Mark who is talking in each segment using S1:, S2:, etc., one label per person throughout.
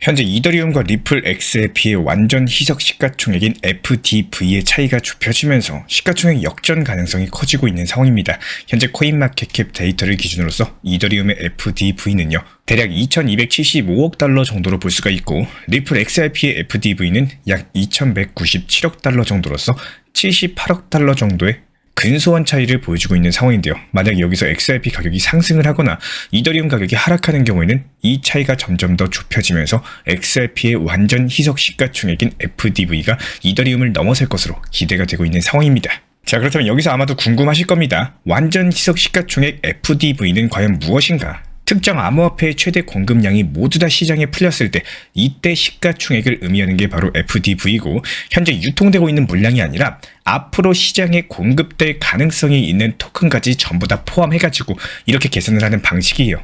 S1: 현재 이더리움과 리플 XRP의 완전 희석 시가총액인 FDV의 차이가 좁혀지면서 시가총액 역전 가능성이 커지고 있는 상황입니다. 현재 코인마켓캡 데이터를 기준으로서 이더리움의 FDV는요, 대략 2275억 달러 정도로 볼 수가 있고, 리플 XRP의 FDV는 약 2197억 달러 정도로서 78억 달러 정도의 근소한 차이를 보여주고 있는 상황인데요. 만약 여기서 XRP 가격이 상승을 하거나 이더리움 가격이 하락하는 경우에는 이 차이가 점점 더 좁혀지면서 XRP의 완전 희석 시가총액인 FDV가 이더리움을 넘어설 것으로 기대가 되고 있는 상황입니다. 자, 그렇다면 여기서 아마도 궁금하실 겁니다. 완전 희석 시가총액 FDV는 과연 무엇인가? 특정 암호화폐의 최대 공급량이 모두 다 시장에 풀렸을 때 이때 시가총액을 의미하는 게 바로 FDV고, 현재 유통되고 있는 물량이 아니라 앞으로 시장에 공급될 가능성이 있는 토큰까지 전부 다 포함해가지고 이렇게 계산을 하는 방식이에요.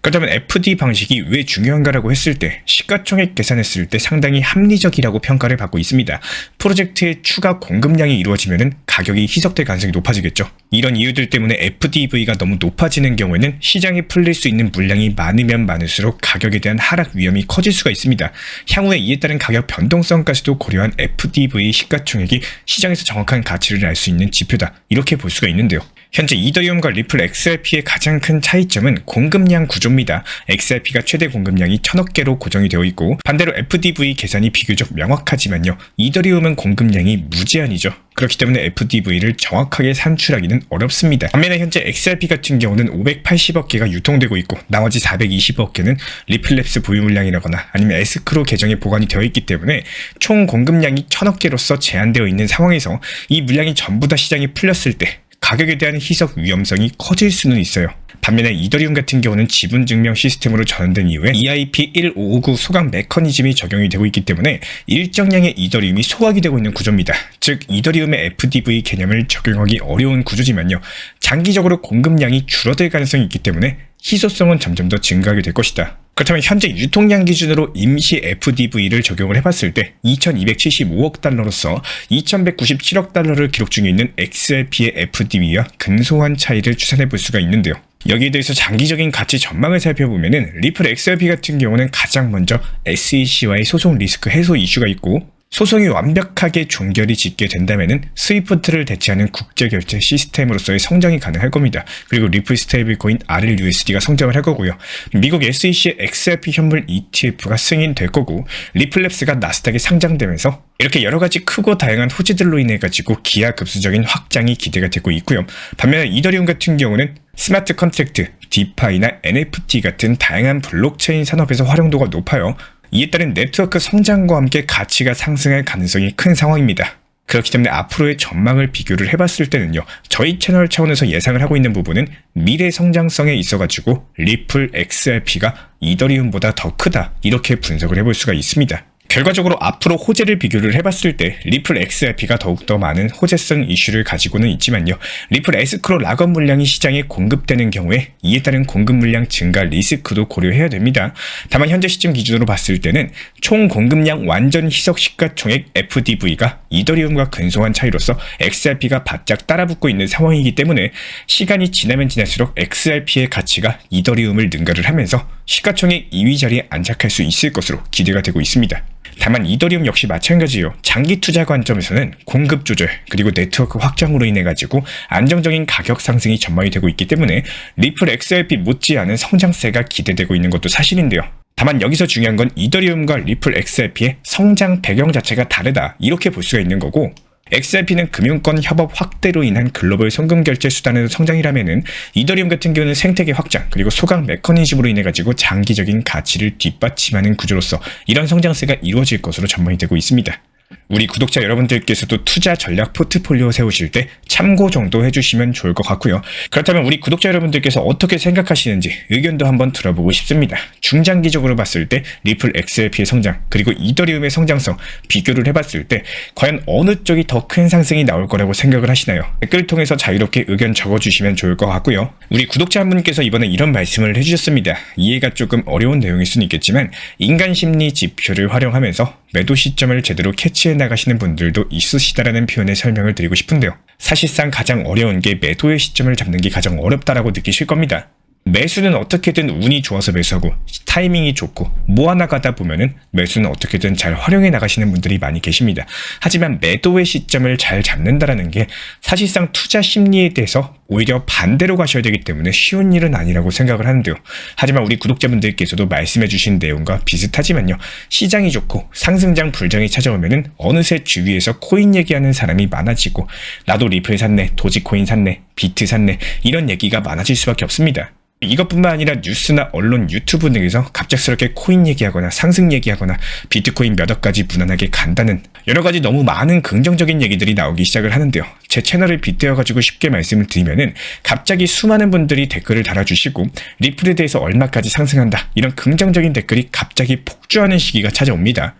S1: 그렇다면 FD 방식이 왜 중요한가라고 했을 때 시가총액 계산했을 때 상당히 합리적이라고 평가를 받고 있습니다. 프로젝트의 추가 공급량이 이루어지면 가격이 희석될 가능성이 높아지겠죠. 이런 이유들 때문에 FDV가 너무 높아지는 경우에는 시장에 풀릴 수 있는 물량이 많으면 많을수록 가격에 대한 하락 위험이 커질 수가 있습니다. 향후에 이에 따른 가격 변동성까지도 고려한 FDV 시가총액이 시장에서 정확한 가치를 알 수 있는 지표다, 이렇게 볼 수가 있는데요. 현재 이더리움과 리플 XRP의 가장 큰 차이점은 공급량 구조입니다. XRP가 최대 공급량이 1000억 개로 고정이 되어 있고, 반대로 FDV 계산이 비교적 명확하지만요, 이더리움은 공급량이 무제한이죠. 그렇기 때문에 FDV를 정확하게 산출하기는 어렵습니다. 반면에 현재 XRP 같은 경우는 580억 개가 유통되고 있고, 나머지 420억 개는 리플랩스 보유 물량이라거나 아니면 에스크로 계정에 보관이 되어 있기 때문에 총 공급량이 1000억 개로서 제한되어 있는 상황에서 이 물량이 전부 다 시장에 풀렸을 때 가격에 대한 희석 위험성이 커질 수는 있어요. 반면에 이더리움 같은 경우는 지분 증명 시스템으로 전환된 이후에 EIP1559 소각 메커니즘이 적용이 되고 있기 때문에 일정량의 이더리움이 소각이 되고 있는 구조입니다. 즉 이더리움의 FDV 개념을 적용하기 어려운 구조지만요, 장기적으로 공급량이 줄어들 가능성이 있기 때문에 희소성은 점점 더 증가하게 될 것이다. 그렇다면 현재 유통량 기준으로 임시 FDV를 적용을 해봤을 때 2275억 달러로서 2197억 달러를 기록 중에 있는 XRP의 FDV와 근소한 차이를 추산해 볼 수가 있는데요. 여기에 대해서 장기적인 가치 전망을 살펴보면은 리플 XRP 같은 경우는 가장 먼저 SEC와의 소송 리스크 해소 이슈가 있고, 소송이 완벽하게 종결이 짓게 된다면은 스위프트를 대체하는 국제결제 시스템으로서의 성장이 가능할 겁니다. 그리고 리플 스테이블 코인 RLUSD가 성장을 할 거고요. 미국 SEC의 XRP 현물 ETF가 승인될 거고, 리플랩스가 나스닥에 상장되면서 이렇게 여러 가지 크고 다양한 호재들로 인해 가지고 기하급수적인 확장이 기대가 되고 있고요. 반면에 이더리움 같은 경우는 스마트 컨트랙트, 디파이나 NFT 같은 다양한 블록체인 산업에서 활용도가 높아요. 이에 따른 네트워크 성장과 함께 가치가 상승할 가능성이 큰 상황입니다. 그렇기 때문에 앞으로의 전망을 비교를 해봤을 때는요, 저희 채널 차원에서 예상을 하고 있는 부분은 미래 성장성에 있어가지고 리플 XRP가 이더리움보다 더 크다, 이렇게 분석을 해볼 수가 있습니다. 결과적으로 앞으로 호재를 비교를 해봤을 때 리플 XRP가 더욱더 많은 호재성 이슈를 가지고는 있지만요, 리플 에스크로 락업 물량이 시장에 공급되는 경우에 이에 따른 공급 물량 증가 리스크도 고려해야 됩니다. 다만 현재 시점 기준으로 봤을 때는 총 공급량 완전 희석 시가총액 FDV가 이더리움과 근소한 차이로서 XRP가 바짝 따라붙고 있는 상황이기 때문에 시간이 지나면 지날수록 XRP의 가치가 이더리움을 능가를 하면서 시가총액 2위 자리에 안착할 수 있을 것으로 기대가 되고 있습니다. 다만 이더리움 역시 마찬가지예요. 장기 투자 관점에서는 공급 조절 그리고 네트워크 확장으로 인해 가지고 안정적인 가격 상승이 전망이 되고 있기 때문에 리플 XRP 못지않은 성장세가 기대되고 있는 것도 사실인데요. 다만 여기서 중요한 건 이더리움과 리플 XRP의 성장 배경 자체가 다르다, 이렇게 볼 수가 있는 거고, XRP는 금융권 협업 확대로 인한 글로벌 송금 결제 수단의 성장이라면은 이더리움 같은 경우는 생태계 확장 그리고 소각 메커니즘으로 인해 가지고 장기적인 가치를 뒷받침하는 구조로서 이런 성장세가 이루어질 것으로 전망이 되고 있습니다. 우리 구독자 여러분들께서도 투자 전략 포트폴리오 세우실 때 참고 정도 해주시면 좋을 것 같고요. 그렇다면 우리 구독자 여러분들께서 어떻게 생각하시는지 의견도 한번 들어보고 싶습니다. 중장기적으로 봤을 때 리플 XRP의 성장 그리고 이더리움의 성장성 비교를 해봤을 때 과연 어느 쪽이 더 큰 상승이 나올 거라고 생각을 하시나요? 댓글 통해서 자유롭게 의견 적어주시면 좋을 것 같고요. 우리 구독자 한 분께서 이번에 이런 말씀을 해주셨습니다. 이해가 조금 어려운 내용일 수는 있겠지만 인간 심리 지표를 활용하면서 매도 시점을 제대로 캐치해 나가시는 분들도 있으시다라는 표현의 설명을 드리고 싶은데요. 사실상 가장 어려운 게 매도의 시점을 잡는 게 가장 어렵다라고 느끼실 겁니다. 매수는 어떻게든 운이 좋아서 매수하고 타이밍이 좋고 모아나가다 보면은 매수는 어떻게든 잘 활용해 나가시는 분들이 많이 계십니다. 하지만 매도의 시점을 잘 잡는다라는 게 사실상 투자 심리에 대해서 오히려 반대로 가셔야 되기 때문에 쉬운 일은 아니라고 생각을 하는데요. 하지만 우리 구독자분들께서도 말씀해 주신 내용과 비슷하지만요. 시장이 좋고 상승장 불장이 찾아오면은 어느새 주위에서 코인 얘기하는 사람이 많아지고 나도 리플 샀네, 도지코인 샀네, 비트 샀네 이런 얘기가 많아질 수밖에 없습니다. 이것뿐만 아니라 뉴스나 언론, 유튜브 등에서 갑작스럽게 코인 얘기하거나 상승 얘기하거나 비트코인 몇 억까지 무난하게 간다는 여러 가지 너무 많은 긍정적인 얘기들이 나오기 시작을 하는데요. 제 채널을 빗대어가지고 쉽게 말씀을 드리면은 갑자기 수많은 분들이 댓글을 달아주시고 리플에 대해서 얼마까지 상승한다 이런 긍정적인 댓글이 갑자기 폭주하는 시기가 찾아옵니다.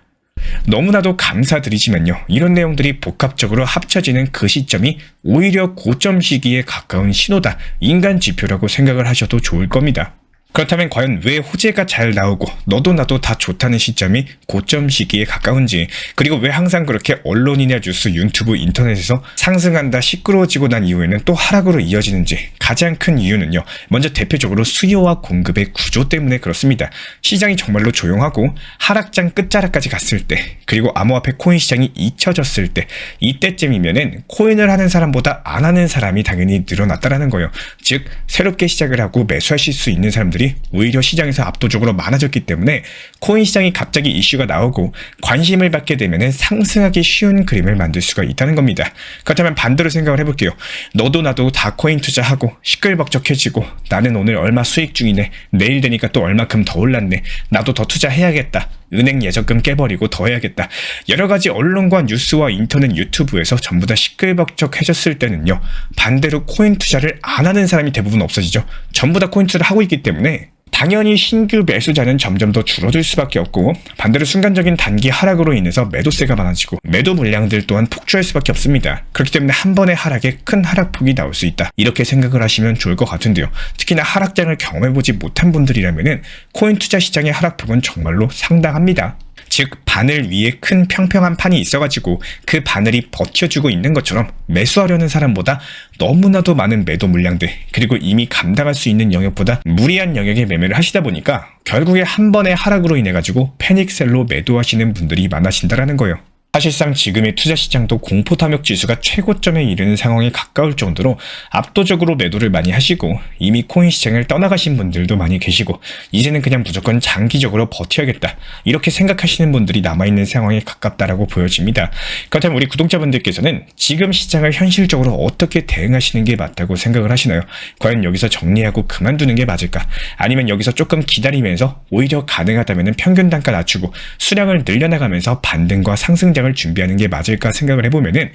S1: 너무나도 감사드리지만요. 이런 내용들이 복합적으로 합쳐지는 그 시점이 오히려 고점 시기에 가까운 신호다. 인간 지표라고 생각을 하셔도 좋을 겁니다. 그렇다면 과연 왜 호재가 잘 나오고 너도 나도 다 좋다는 시점이 고점 시기에 가까운지, 그리고 왜 항상 그렇게 언론이나 뉴스, 유튜브, 인터넷에서 상승한다 시끄러워지고 난 이후에는 또 하락으로 이어지는지, 가장 큰 이유는요. 먼저 대표적으로 수요와 공급의 구조 때문에 그렇습니다. 시장이 정말로 조용하고 하락장 끝자락까지 갔을 때, 그리고 암호화폐 코인 시장이 잊혀졌을 때, 이때쯤이면은 코인을 하는 사람보다 안 하는 사람이 당연히 늘어났다라는 거예요. 즉 새롭게 시작을 하고 매수하실 수 있는 사람들이 오히려 시장에서 압도적으로 많아졌기 때문에 코인 시장이 갑자기 이슈가 나오고 관심을 받게 되면 상승하기 쉬운 그림을 만들 수가 있다는 겁니다. 그렇다면 반대로 생각을 해볼게요. 너도 나도 다 코인 투자하고 시끌벅적해지고 나는 오늘 얼마 수익 중이네, 내일 되니까 또 얼마큼 더 올랐네, 나도 더 투자해야겠다, 은행 예적금 깨버리고 더 해야겠다. 여러 가지 언론과 뉴스와 인터넷, 유튜브에서 전부 다 시끌벅적해졌을 때는요. 반대로 코인 투자를 안 하는 사람이 대부분 없어지죠. 전부 다 코인 투자를 하고 있기 때문에 당연히 신규 매수자는 점점 더 줄어들 수밖에 없고, 반대로 순간적인 단기 하락으로 인해서 매도세가 많아지고 매도 물량들 또한 폭주할 수밖에 없습니다. 그렇기 때문에 한 번의 하락에 큰 하락폭이 나올 수 있다. 이렇게 생각을 하시면 좋을 것 같은데요. 특히나 하락장을 경험해보지 못한 분들이라면 코인 투자 시장의 하락폭은 정말로 상당합니다. 즉 바늘 위에 큰 평평한 판이 있어가지고 그 바늘이 버텨주고 있는 것처럼 매수하려는 사람보다 너무나도 많은 매도 물량들, 그리고 이미 감당할 수 있는 영역보다 무리한 영역에 매매를 하시다 보니까 결국에 한 번의 하락으로 인해 가지고 패닉셀로 매도하시는 분들이 많아진다라는 거예요. 사실상 지금의 투자 시장도 공포 탐욕 지수가 최고점에 이르는 상황에 가까울 정도로 압도적으로 매도를 많이 하시고 이미 코인 시장을 떠나가신 분들도 많이 계시고 이제는 그냥 무조건 장기적으로 버텨야겠다 이렇게 생각하시는 분들이 남아있는 상황에 가깝다라고 보여집니다. 그렇다면 우리 구독자분들께서는 지금 시장을 현실적으로 어떻게 대응하시는 게 맞다고 생각을 하시나요? 과연 여기서 정리하고 그만두는 게 맞을까? 아니면 여기서 조금 기다리면서 오히려 가능하다면 평균 단가 낮추고 수량을 늘려나가면서 반등과 상승 을 준비하는 게 맞을까 생각을 해보면은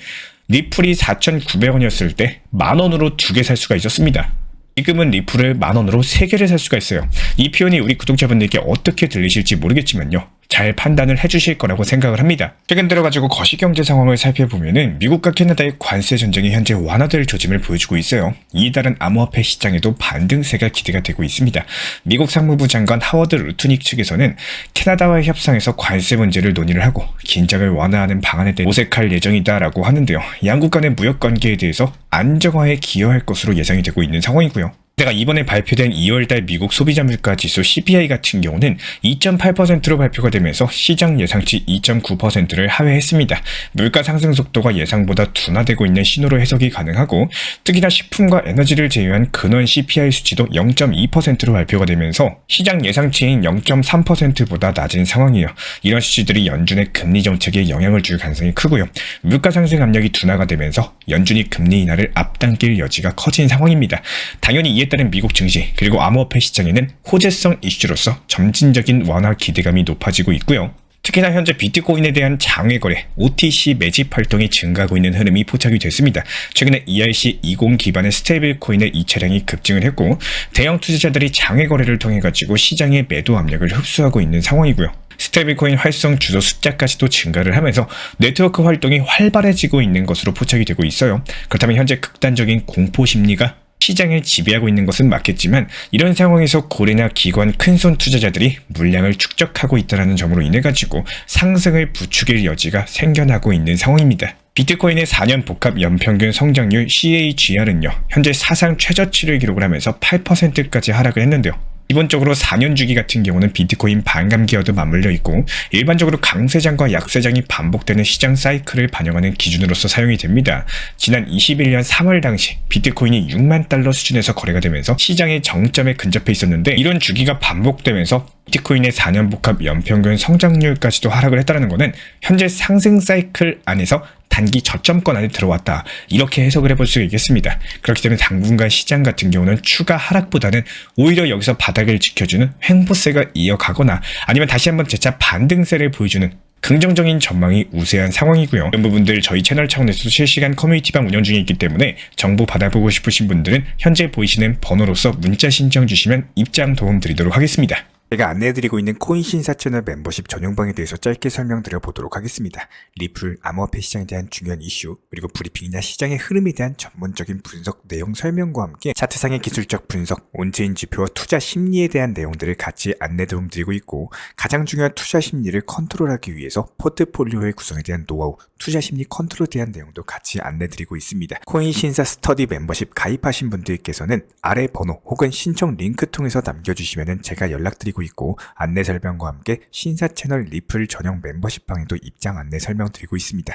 S1: 리플이 4,900원이었을 때 10,000원으로 2개 살 수가 있었습니다. 지금은 리플을 10,000원으로 3개를 살 수가 있어요. 이 표현이 우리 구독자분들께 어떻게 들리실지 모르겠지만요. 잘 판단을 해주실 거라고 생각을 합니다. 최근 들어가지고 거시경제 상황을 살펴보면은 미국과 캐나다의 관세 전쟁이 현재 완화될 조짐을 보여주고 있어요. 이에 따른 암호화폐 시장에도 반등세가 기대가 되고 있습니다. 미국 상무부 장관 하워드 루트닉 측에서는 캐나다와의 협상에서 관세 문제를 논의를 하고 긴장을 완화하는 방안에 대해 모색할 예정이다라고 하는데요. 양국 간의 무역 관계에 대해서 안정화에 기여할 것으로 예상이 되고 있는 상황이고요. 제가 이번에 발표된 2월달 미국 소비자 물가 지수 CPI 같은 경우는 2.8%로 발표가 되면서 시장 예상치 2.9%를 하회했습니다. 물가 상승 속도가 예상보다 둔화되고 있는 신호로 해석이 가능하고, 특히나 식품과 에너지를 제외한 근원 CPI 수치도 0.2%로 발표가 되면서 시장 예상치인 0.3%보다 낮은 상황이에요. 이런 수치들이 연준의 금리 정책에 영향을 줄 가능성이 크고요. 물가 상승 압력이 둔화가 되면서 연준이 금리 인하를 앞당길 여지가 커진 상황입니다. 당연히 이에 따른 미국 증시 그리고 암호화폐 시장에는 호재성 이슈로서 점진적인 완화 기대감이 높아지고 있고요. 특히나 현재 비트코인에 대한 장외 거래, OTC 매집 활동이 증가하고 있는 흐름이 포착이 됐습니다. 최근에 ERC20 기반의 스테이블 코인의 이차량이 급증을 했고 대형 투자자들이 장외 거래를 통해 가지고 시장의 매도 압력을 흡수하고 있는 상황이고요. 스테이블코인 활성 주소 숫자까지도 증가를 하면서 네트워크 활동이 활발해지고 있는 것으로 포착이 되고 있어요. 그렇다면 현재 극단적인 공포 심리가 시장을 지배하고 있는 것은 맞겠지만 이런 상황에서 고래나 기관 큰손 투자자들이 물량을 축적하고 있다는 점으로 인해 가지고 상승을 부추길 여지가 생겨나고 있는 상황입니다. 비트코인의 4년 복합 연평균 성장률 CAGR은요, 현재 사상 최저치를 기록을 하면서 8%까지 하락을 했는데요. 기본적으로 4년 주기 같은 경우는 비트코인 반감기와도 맞물려 있고 일반적으로 강세장과 약세장이 반복되는 시장 사이클을 반영하는 기준으로서 사용이 됩니다. 지난 21년 3월 당시 비트코인이 6만 달러 수준에서 거래가 되면서 시장의 정점에 근접해 있었는데 이런 주기가 반복되면서 비트코인의 4년 복합 연평균 성장률까지도 하락을 했다는 것은 현재 상승 사이클 안에서 단기 저점권 안에 들어왔다, 이렇게 해석을 해볼 수 있겠습니다. 그렇기 때문에 당분간 시장 같은 경우는 추가 하락보다는 오히려 여기서 바닥을 지켜주는 횡보세가 이어가거나 아니면 다시 한번 재차 반등세를 보여주는 긍정적인 전망이 우세한 상황이고요. 이런 부분들 저희 채널 차원에서도 실시간 커뮤니티방 운영 중에 있기 때문에 정보 받아보고 싶으신 분들은 현재 보이시는 번호로서 문자 신청 주시면 입장 도움 드리도록 하겠습니다. 제가 안내해드리고 있는 코인 신사 채널 멤버십 전용방에 대해서 짧게 설명드려 보도록 하겠습니다. 리플, 암호화폐 시장에 대한 중요한 이슈, 그리고 브리핑이나 시장의 흐름에 대한 전문적인 분석 내용 설명과 함께 차트상의 기술적 분석, 온체인 지표와 투자 심리에 대한 내용들을 같이 안내 도움 드리고 있고, 가장 중요한 투자 심리를 컨트롤하기 위해서 포트폴리오의 구성에 대한 노하우, 투자 심리 컨트롤에 대한 내용도 같이 안내드리고 있습니다. 코인 신사 스터디 멤버십 가입하신 분들께서는 아래 번호 혹은 신청 링크 통해서 남겨주시면 제가 연락드리고 있고, 안내 설명과 함께 신사 채널 리플 전용 멤버십 방에도 입장 안내 설명드리고 있습니다.